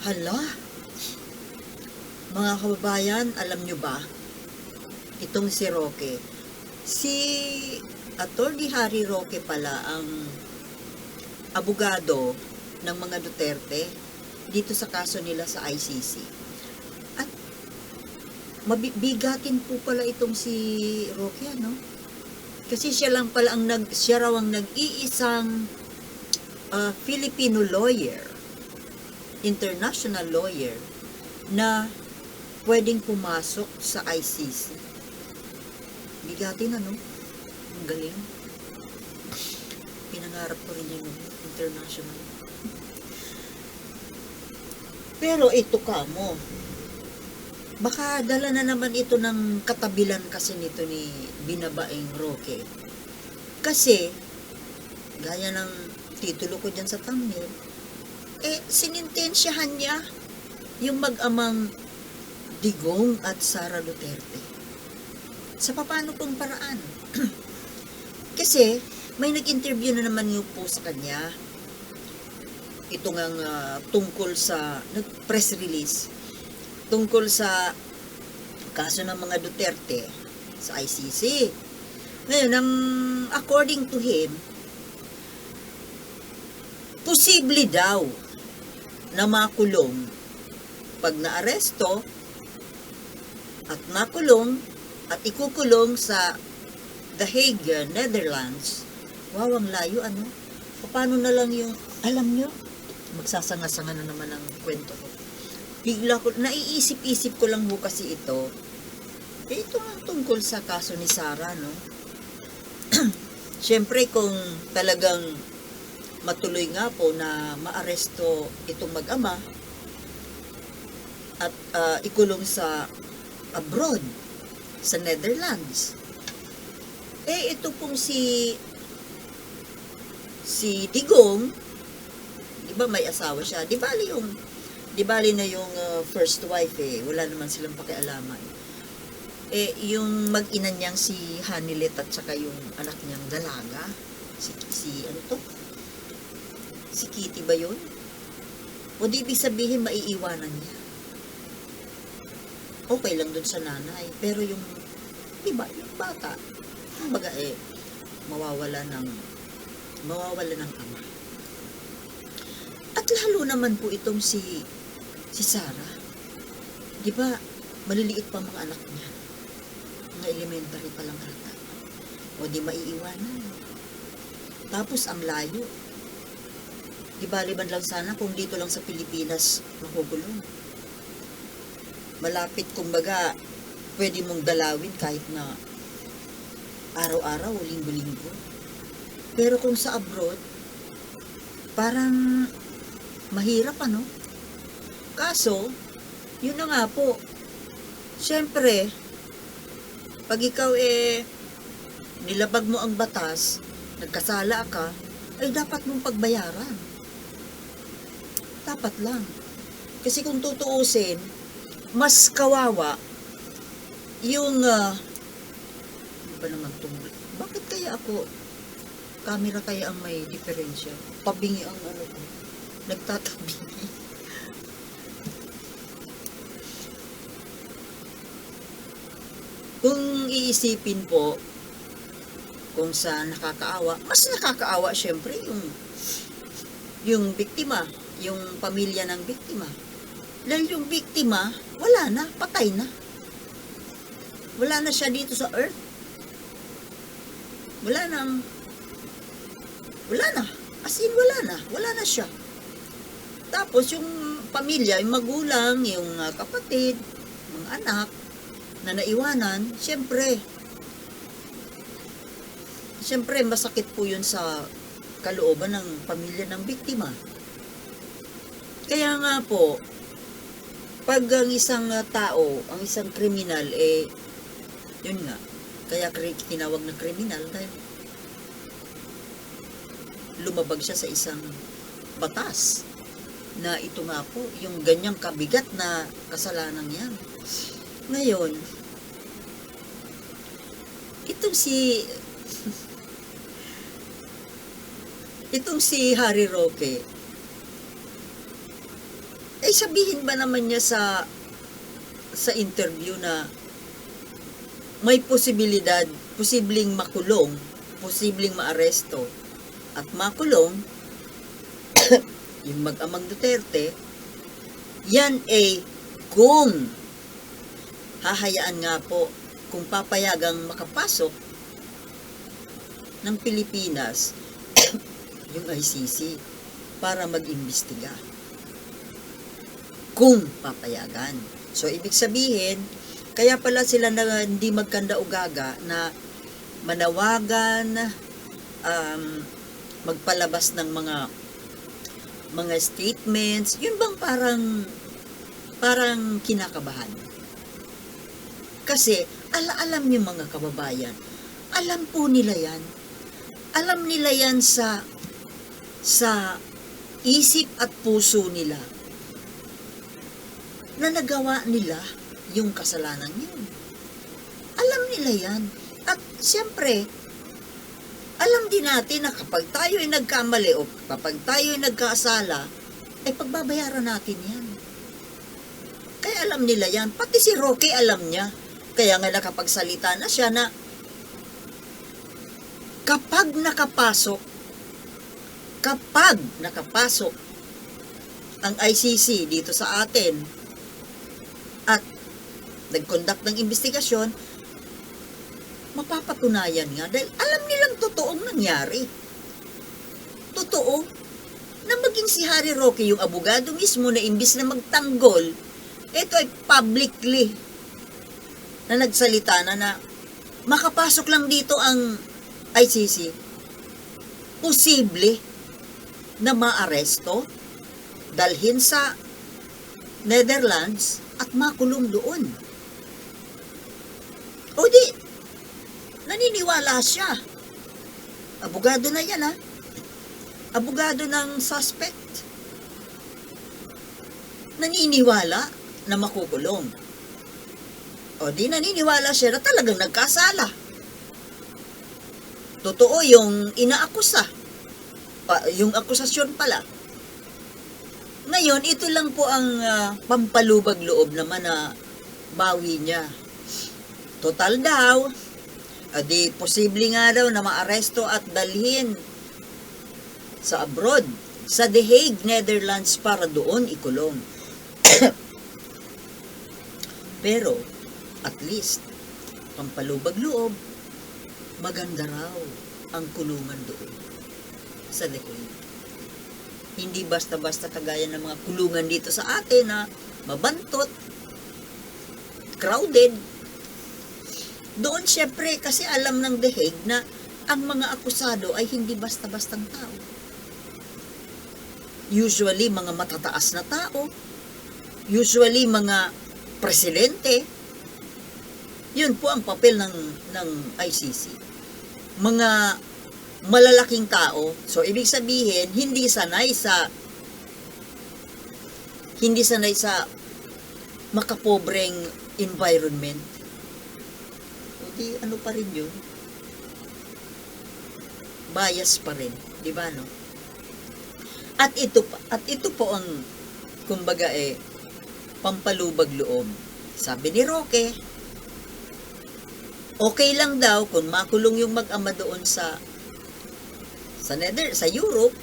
Hala, mga kababayan, alam nyo ba, itong si Roque, si Attorney Harry Roque pala ang abogado ng mga Duterte dito sa kaso nila sa ICC. At mabigatin po pala itong si Roque, no? Kasi siya raw ang nag-iisang Filipino lawyer, international lawyer, na pwedeng pumasok sa ICC. Bigatin, ano? Ang galing. Pinangarap ko rin yung international. Pero ito ka mo. Baka dala na naman ito ng katabilan kasi nito ni Binabaeng Roque. Kasi, gaya ng titulo ko dyan sa thumbnail, sinintensyahan niya yung mag-amang Digong at Sara Duterte. Sa paano pong paraan? Kasi, may nag-interview na naman yung po sa kanya. Ito ngang tungkol sa, nag-press release, tungkol sa kaso ng mga Duterte sa ICC. Ngayon, according to him, posible daw na makulong pag naaresto at makulong at ikukulong sa The Hague, Netherlands. Wow, ang layo, ano? Paano na lang yung, alam nyo, magsasanga-sanga na naman ang kwento ko. Bigla ko, naiisip-isip ko lang ho kasi ito. Ito ang tungkol sa kaso ni Sara, no? Siyempre, kung talagang matuloy nga po na maaresto itong mag-ama at ikulong sa abroad, sa Netherlands. Ito pong si Digong, di ba may asawa siya? Di bali na yung first wife wala naman silang pakialaman. Yung mag-ina niyang si Hanilet at saka yung anak niyang dalaga, ano to? Si Kitty ba yun? O di ibig sabihin maiiwanan niya? Okay lang dun sa nanay, pero yung, diba, yung bata, kumbaga mawawala ng ama. At lalo naman po itong si Sara. Di ba, maliliit pa mga anak niya. Mga elementary pa lang ata. O di maiiwanan. Tapos ang layo. Di ba, liban lang sana kung dito lang sa Pilipinas makukulong. Malapit, kumbaga, pwede mong dalawin kahit na araw-araw o linggo-linggo. Pero kung sa abroad, parang mahirap, ano? Kaso, yun na nga po. Siyempre, pag ikaw nilabag mo ang batas, nagkasala ka, ay dapat mong pagbayaran. Dapat lang. Kasi kung tutuusin, mas kawawa yung ano ba naman tungkol? Bakit kaya ako camera kaya ang may diferensya? Pabingi ang ano ko. Nagtatabingi. Kung iisipin po kung sa nakakaawa, mas nakakaawa syempre yung biktima, yung pamilya ng biktima. Dahil yung biktima, wala na, patay na. Wala na siya dito sa earth. Wala na. As in, wala na siya. Tapos yung pamilya, yung magulang, yung kapatid, mga anak, na naiwanan, syempre masakit po yun sa kalooban ng pamilya ng biktima. Kaya nga po, pag ang isang tao, ang isang kriminal, yun nga, kaya tinawag na kriminal dahil lumabag siya sa isang batas na ito nga po, yung ganyang kabigat na kasalanan yan. Ngayon, itong si Harry Roque, sabihin ba naman niya sa interview na may posibleng makulong, posibleng maaresto at makulong yung mag-amang Duterte, yan kung hahayaan nga po, kung papayagang makapasok ng Pilipinas yung ICC para mag-imbestiga. Kung papayagan. So, ibig sabihin, kaya pala sila na hindi magkanda-ugaga na manawagan, magpalabas ng mga statements, yun bang parang kinakabahan. Kasi, alam niyo mga kababayan, alam po nila yan. Alam nila yan sa isip at puso nila na nagawa nila yung kasalanan yun. Alam nila yan. At siyempre, alam din natin na kapag tayo ay nagkamali o kapag tayo ay nagkasala, ay pagbabayaran natin yan. Kaya alam nila yan. Pati si Roque alam niya. Kaya nga nakapagsalita na siya na kapag nakapasok ang ICC dito sa atin at nag-conduct ng investigasyon, mapapatunayan nga dahil alam nilang totoong nangyari. Totoo na maging si Harry Roque, yung abogado mismo na imbis na magtanggol, ito ay publicly na nagsalita na makapasok lang dito ang ICC, posible na maaresto, dalhin sa Netherlands at makulong doon. O di, naniniwala siya. Abogado na yan, ha? Abogado ng suspect. Naniniwala na makukulong. O di, naniniwala siya na talagang nagkasala. Totoo yung inaakusa. Yung akusasyon pala. Ngayon, ito lang po ang pampalubag loob naman na bawi niya. Total daw, di posible nga daw na maaresto at dalhin sa abroad, sa The Hague, Netherlands para doon ikulong. Pero, at least, pampalubag loob, maganda raw ang kulungan doon sa The Hague. Hindi basta-basta kagaya ng mga kulungan dito sa atin na mabantot, crowded. Doon syempre kasi alam ng The Hague na ang mga akusado ay hindi basta-bastang tao. Usually mga matataas na tao, usually mga presidente. Yun po ang papel ng ICC. Mga malalaking tao, so ibig sabihin hindi sanay sa makapobreng environment. Hindi ano pa rin yun, bias pa rin, di ba, no? At ito po ang kumbaga pampalubag loob. Sabi ni Roque, okay lang daw kung makulong yung mag-ama doon sa Europe.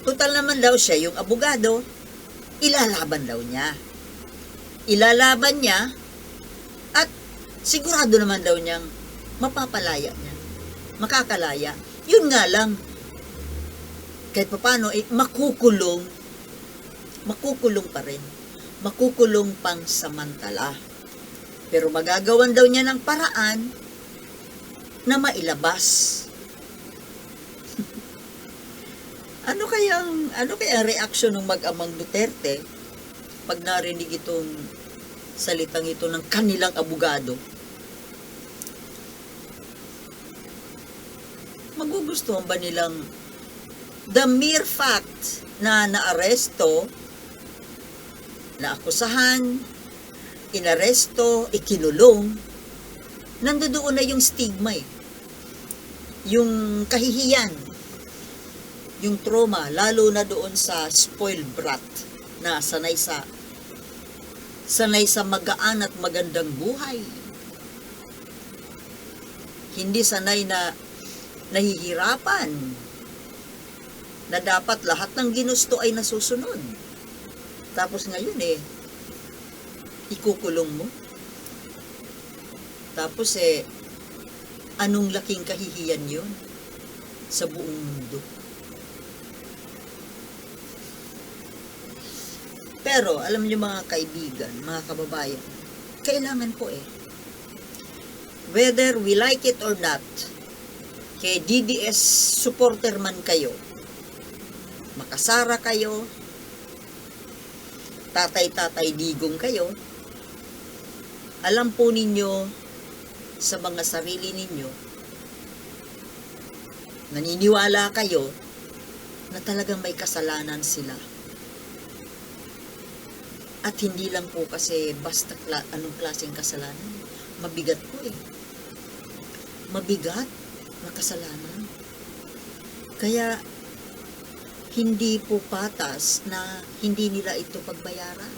Total naman daw siya yung abogado, ilalaban daw niya. Ilalaban niya at sigurado naman daw niyang mapapalaya niya. Makakalaya. Yun nga lang, kahit paano, makukulong pa rin. Makukulong pang samantala. Pero magagawan daw niya ng paraan na mailabas. Ano kaya reaksyon ng mag-amang Duterte pag narinig itong salitang ito ng kanilang abogado? Magugustuhan ba nilang the mere fact na naaresto, naakusahan, inaresto, ikinulong, nandoon na yung stigma yung kahihiyan, yung trauma, lalo na doon sa spoiled brat na sanay sa magaan at magandang buhay. Hindi sanay na nahihirapan, na dapat lahat ng ginusto ay nasusunod. Tapos ngayon ikukulong mo. Tapos anong laking kahihiyan yun sa buong mundo. Pero, alam niyo mga kaibigan, mga kababayan, kailangan po whether we like it or not, kay DDS supporter man kayo, makasara kayo, tatay-tatay digong kayo, alam po ninyo sa mga sarili ninyo, naniniwala kayo na talagang may kasalanan sila. At hindi lang po kasi basta anong klaseng kasalanan. Mabigat po Mabigat na kasalanan. Kaya, hindi po patas na hindi nila ito pagbayaran.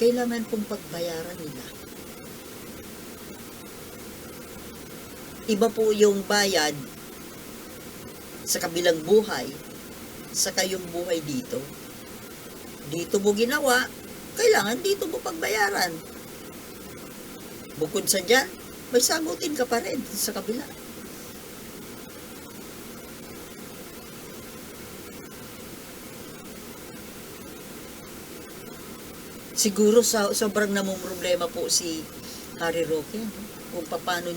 Kailangan pong pagbayaran nila. Iba po yung bayad sa kabilang buhay sa kayong buhay dito. Dito mo ginawa, kailangan dito mo pagbayaran. Bukod sa dyan, may sagutin ka pa rin sa kabila. Siguro sobrang namong problema po si Harry Roque, kung paano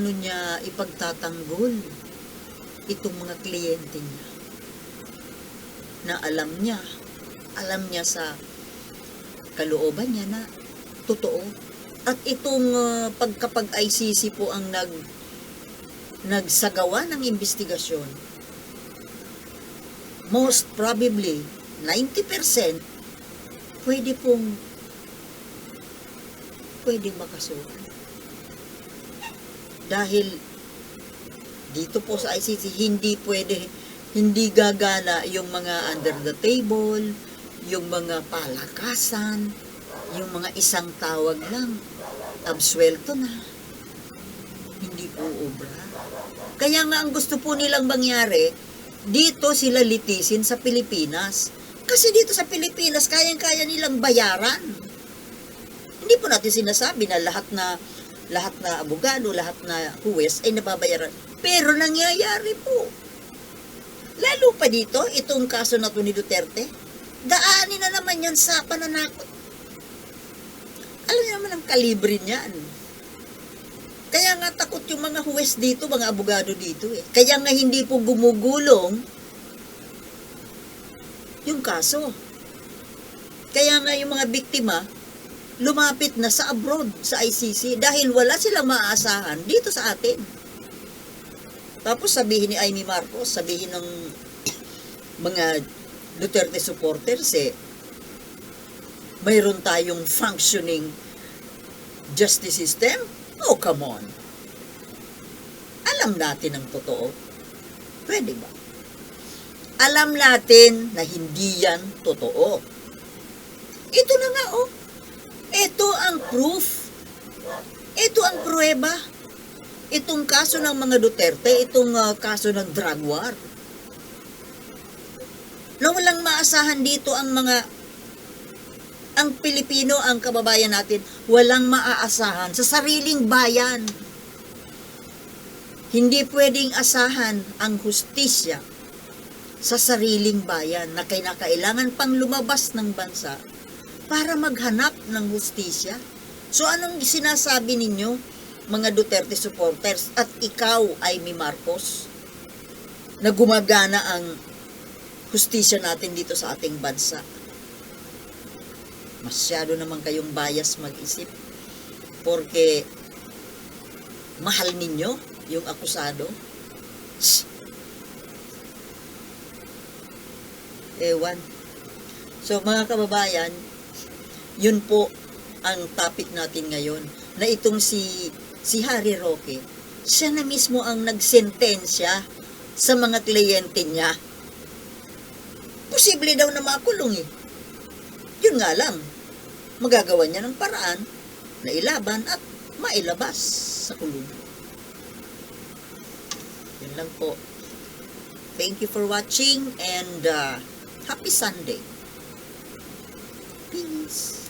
niya ipagtatanggol itong mga kliyente niya. Na alam niya sa kalooban niya na totoo. At itong pagkapag-ICC po ang nagsagawa ng investigasyon, most probably 90% pwedeng makasuhan. Dahil dito po sa ICC hindi gagana yung mga under the table, yung mga palakasan, yung mga isang tawag lang, absuelto na. Hindi po obra. Kaya nga ang gusto po nilang mangyari, dito sila litisin sa Pilipinas. Kasi dito sa Pilipinas, kayang-kaya nilang bayaran. Hindi po natin sinasabi na lahat na abogado, lahat na huwes ay nababayaran. Pero nangyayari po. Lalo pa dito, itong kaso na to ni Duterte, daanin na naman yan sa pananakot. Alam niyo naman ang kalibre niyan. Kaya nga takot yung mga huwes dito, mga abogado dito Kaya nga hindi po gumugulong yung kaso. Kaya nga yung mga biktima, lumapit na sa abroad, sa ICC, dahil wala silang maaasahan dito sa atin. Tapos sabihin ni Amy Marcos, sabihin ng mga Duterte supporters mayroon tayong functioning justice system? Oh, come on. Alam natin ang totoo. Pwede ba? Alam natin na hindi yan totoo. Ito na nga Ito ang proof. Ito ang pruweba. Itong kaso ng mga Duterte, itong kaso ng drug war. Na walang maasahan dito ang Pilipino, ang kababayan natin, walang maaasahan sa sariling bayan. Hindi pwedeng asahan ang hustisya sa sariling bayan na kailangan pang lumabas ng bansa para maghanap ng hustisya. So anong sinasabi ninyo, mga Duterte supporters, at ikaw, Amy Marcos, na gumagana ang hustisya natin dito sa ating bansa? Masyado naman kayong bias mag-isip porque mahal ninyo yung akusado. Ewan. So mga kababayan, yun po ang topic natin ngayon, na itong si Harry Roque, siya na mismo ang nagsentensya sa mga kliyente niya. posible daw na makulong eh. Yun nga lang, magagawa niya ng paraan na ilaban at mailabas sa kulungan. Yun lang po. Thank you for watching and happy Sunday. Peace.